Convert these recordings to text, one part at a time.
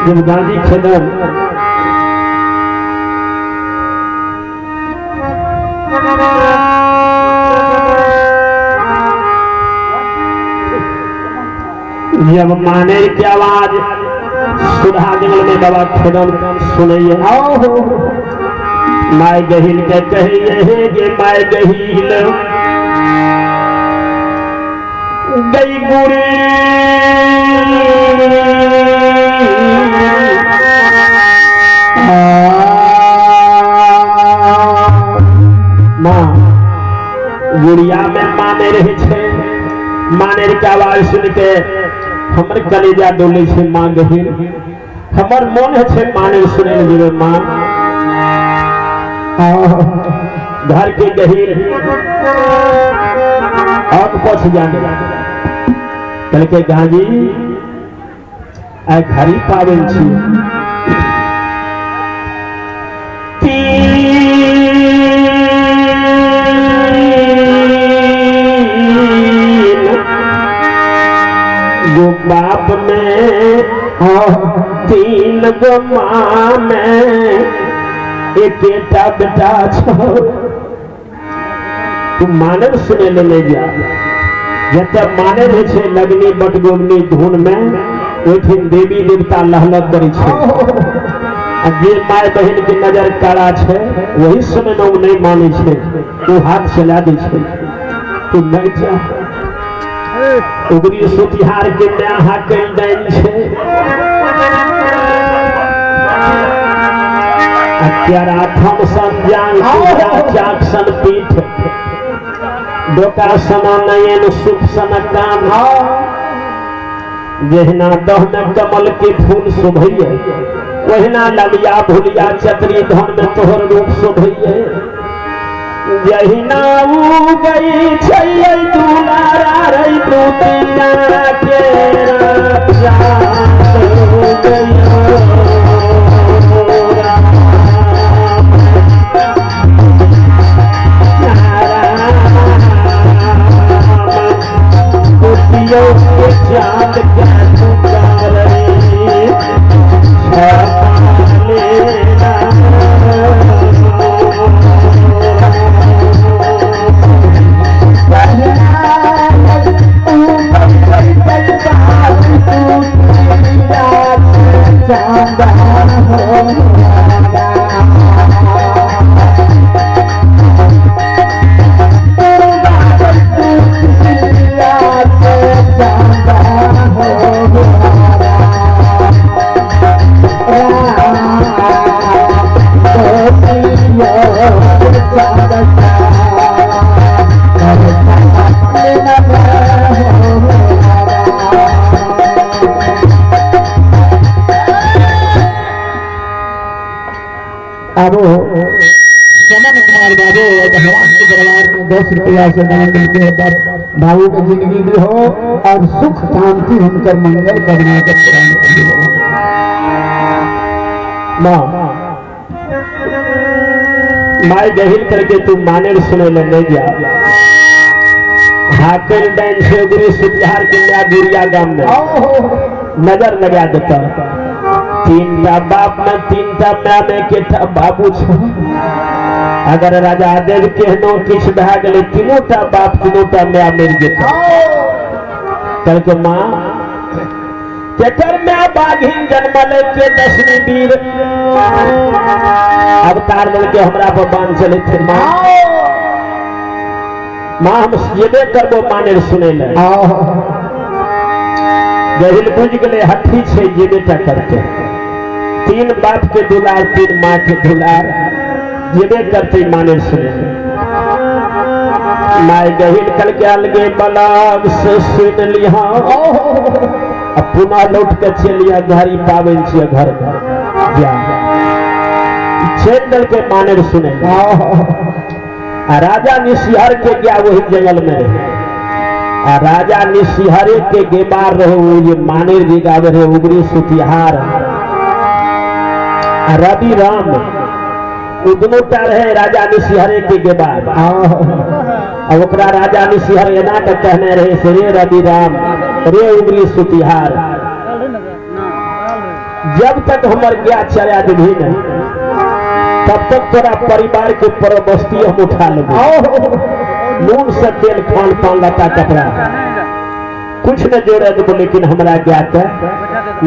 जब गांधी खेदन जब माने की आवाज सुधा जंगल में बाबा खेदन सुनइए आओ माय गहिल के कहिए गे माय गहिल गई गुरी गुड़िया में माने रहे छे माने के आवाज सुन के हमर कलेजा डोले छे मां गहिर हमर मन है छे माने सुने जीवे मां घर के गहिर और पछ जाने कल के गाजी आ घरी पावन छी बाप में तीन गो माँ में एक बेटा छो तू मानव सुने ले जा जब माने रहे छे लगनी बटगोगनी धुन में ओठिन देवी देवता लहलक करे छे जे माय बहन के नजर काड़ा छे वही समय में नहीं माने छे तू हाथ चला दे छे तू नहीं जा उगरी सुतिहार के नहा कल दैन छे अत्यारा थम संजान चाक सन पीठ डोका सना नयन सुख सन कान जहना दहन कमल के फूल शोभइए वहना ललिया भुलिया चतरी धन में तोहर रूप शोभइए जहिना उ गई छै दुलारा रे दुतिया के रक्षा हो गई दुतिया के चांद के पुकारे रुपया से दान मिलते हैं भावों की जिंदगी भी हो और सुख शांति उनकर मंगल करना माय गहिल करके तू माने सुने लगे जा हाकल दैन से गुरु सुतिहार के नया गुड़िया गांव में नजर लगा देता तीनटा बाप में तीनटा माँ में केटा बाबू अगर राजा देव केहनो किछ भए गेलै तीनोटा बाप तीनोटा माँ मरि जेता कहलकै माँ केकर माँ बाघिन जन्मल के दसवीं वीर अवतार लेके हमरा पर बांध चले थे माँ हम येबे करबो माने सुने ले गहिल बुझ गेलै हठी छै जेबेटा करते तीन बाप के दुलार तीन माँ के दुलार जेबे करते माने सुने माय गहिल कल के अलगे बलाग से सुन लिया अब पुनः लौट के चलिया घरी पावन छिए घर जा चल के माने सुने राजा निशिहर के गया वही जंगल में रहे राजा निसिहरे के गेबार रहे ये मानेर जी गावे रहे उगरी सुतिहार रवि राम उदनोटा रहे राजा निसिहरे के गेबार अब ओकरा राजा निसिहर एना के कहने रहे से रे रवि राम रे उगरी सुतिहार जब तक हमर गया चरा देभी नहीं तब तक तोरा परिवार के परबस्ती हम उठा लेबो नून से तेल खान पान लता कपड़ा कुछ न जोड़े देबो लेकिन हमरा गया के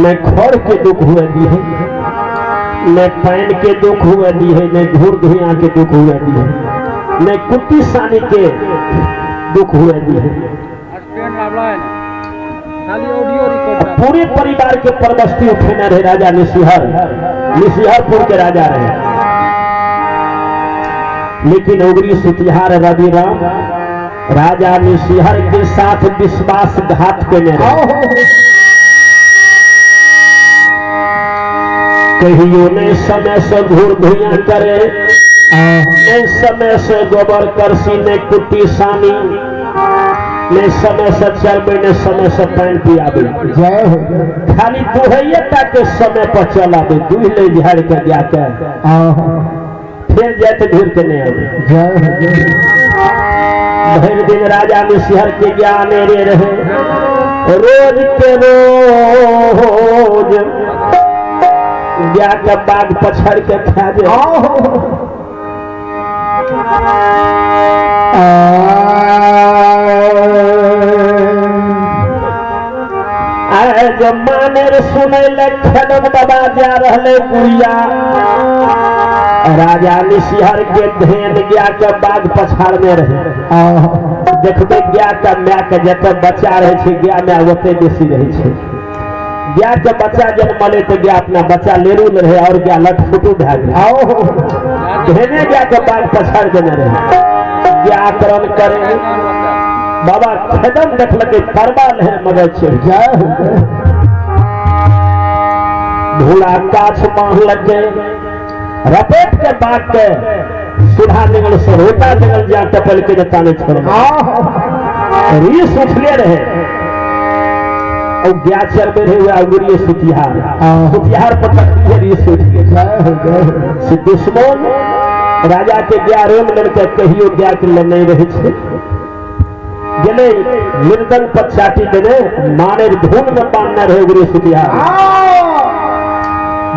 मैं खड़ के दुख हुए दी है न पान के दुख हुए दी है न घूर धुइया के दुख हुए दी है न कुत्ती सानी के दुख हुए दी है पूरे परिवार के परबस्ती उठेने रहे राजा निसिहरपुर के राजा रहे लेकिन उगरी सुतिहार रवि राम राजा निसिहर के साथ विश्वासघात करने रहे कहियो ने समय से घूर धुइया करे ने समय से गोबर करसी ने कुट्टी सानी ने समय से चलबे ने समय से पानी पियाबे खाली दुहैये ताके समय पर चलाबे दुह ले झाड़ के जाके फिर जाते ढूर के नहीं आवे भर दिन राजा निसिहर के ज्ञान रे रहे रोज के रोज जाके बाग पछड़ के खा दे माने सुने खनम बाबा जा रहे गुड़िया राजा निसिहर के धेन गया के बाग पछाड़ में रहे देखते गया के माय के जते बच्चा रहे गया में ओते बेसी रहे गया के बच्चा जन्म ले तो गया अपना बच्चा लेरू रहे और गया लटफुटू भै गया धेने गया के बाग पछाड़ देने रहे व्याकरण करे बाबा खदम देखल परवा लहर मगज धूला काछ बांध लगे रपेट के बाग के सुधा जंगल से रोटा जंगल जा टपल के जता ने छोड़ रीस उठले रहे और गया चलते रहे हुआ उगरी सुतिहार पर तक रीस उठ गए दुश्मन राजा के गया रोम लड़के कहियो गया के नहीं रहे गले मृदंग पर चाटी देने माने धूल में बांधना रहे उगरी सुतिहार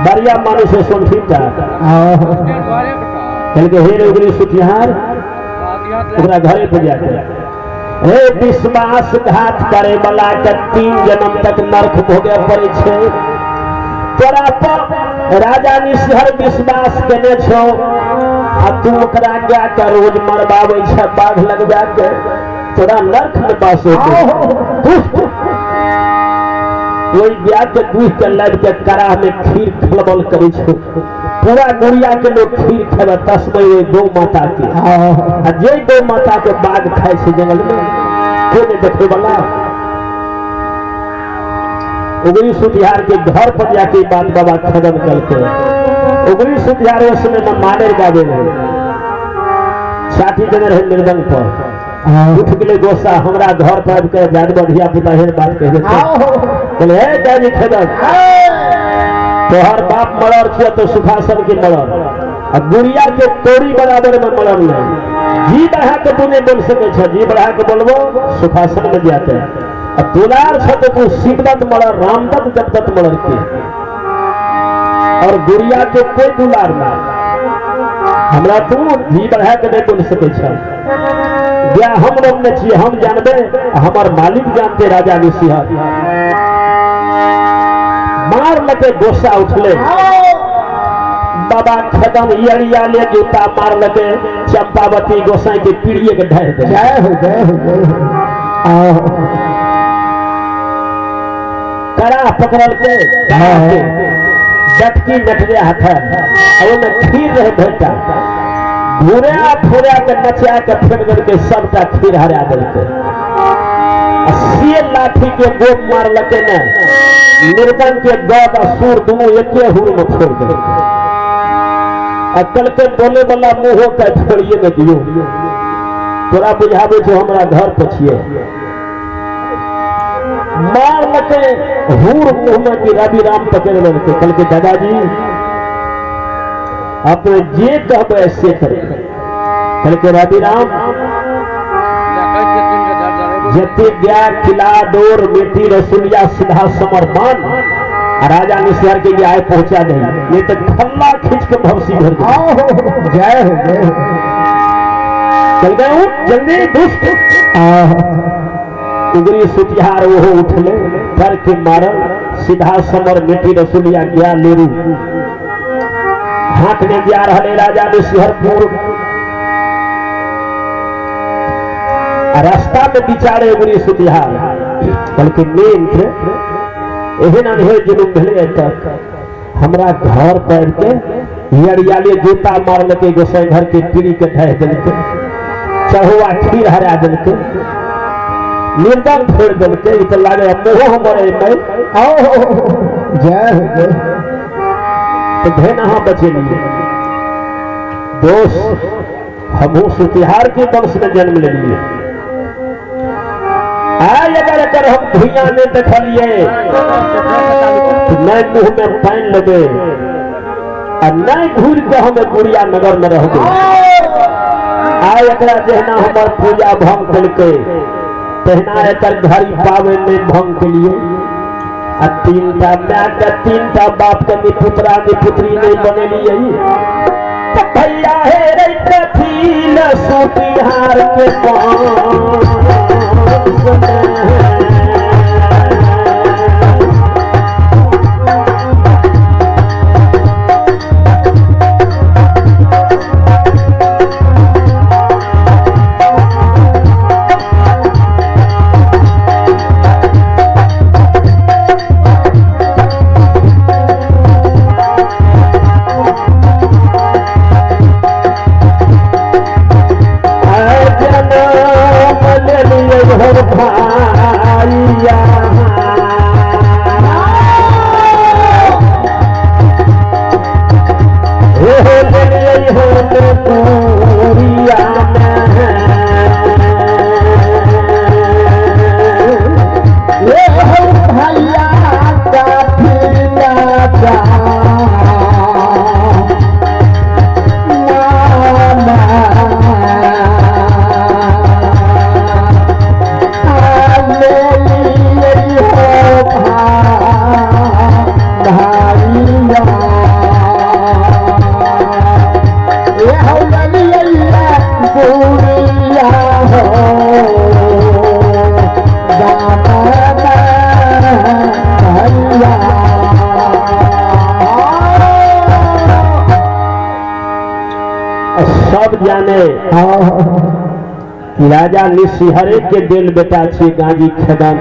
बढ़िया मानुष से सुन ठीक हे उगरी सुतिहार घरे पे जाते हे विश्वासघात करे वाला के 3 जन्म तक नरक भोगे पड़े छे तोरा पर राजा निसिहर विश्वास केने छो आ तू ओकरा गया के रोज मरबावे छ बाघ लग जाके तोरा नरक में पास होते कोई गया के दूध के लग के कड़ा में खीर खलबल करे छो पूरा गुड़िया के लोग खीर खेबे तस्मै गौ माता के जे गौ माता के बाघ खाए छे जंगल में कोई देखे वाला उगरी सुतिहार के घर पर जाके बात बाबा खत्म करते उगरी सुतिहार उस समय में माने गावे रहे साथी देने रहे मृदंग पर उठ गए गोसा हमरा घर पर आबि के जान बढ़िया पुता हेर बात कह देते बोले हे जानी खदम तोहर बाप मरर छे तो सुखासन के मरर आ गुड़िया के तोड़ी बराबर में मरर नहीं जी बढ़ा के तू नहीं बोल सके छ जी बढ़ा के बोलबो सुखासन में जाते अब दुलार छ तो तू शिवदत्त मरर रामदत्त जगदत्त मरर के और गुड़िया के कोई दुलार ना हमरा तू जी बढ़ा के नहीं बोल सके छ या हम लोग ने चाहिए हम जानबे हमार मालिक जानते राजा निसिहर मार लगे गोसा उठले बाबा खदम यड़िया ले जूता मार लगे चंपावती गोसाई के पीड़िए के ढह दे कड़ा पकड़ल के डटकी नटरे हाथ में खीर रहे भेटा घूरा फुरा के नचा के फेंक करके सबका खीर हरा देते लाठी के गोप मार लगे न निर्दन के गद असुर दोनों एके हुर में छोड़ दे अकल के बोले वाला मुंह का छोड़िए में दियो तोरा बुझावे जो हमरा घर पर छिए लगे हूर मुंह में कि रवि राम पकड़ लेते। कल के दादाजी अपने जे कहब ऐसे करे। कल के रवि राम जते गया किला डोर बेटी रसुलिया सीधा समर्पण राजा निश्वर के आए पहुंचा नहीं, ये तो खल्ला खींच के भवसी भर जय हो जय हो। चल गए हूं जल्दी दुष्ट उगरी सुतिहार वो उठले कर के मारल सीधा समर बेटी रसुलिया गया लेरू हाथ में गया रहे राजा निश्वरपुर। रास्ता में बिचारे उगरी सुतिहार बल्कि मेन एहन अनहे जुलूम भेले तक हमरा घर पर के हरियाली जूता मार लगे गोसाई घर के पीढ़ी के ढह देलके चहुआ खीर हरा देलके निर्दल छोड़ देलके। तो लागे मोह हमरे मैं आओ जय हो जय। तो भेन अहाँ बचेलिए दोस्त हमहू सुतिहार के वंश में जन्म ले लिए। अगर हम भूया ने देखलिए तो न मुंह में पान लगे और न घूर के हमें गुड़िया नगर में रह गए। एकरा जहना हमार पूजा भंग करके तहना एक घड़ी पावे में भंग के लिए तीनटा माँ के तीनटा बाप के निपुत्रा निपुत्री नहीं बने लिए भैया हे रे थी सुतिहार के जाने राजा निशिहरे के दिल बेटा छे गाजी खेदन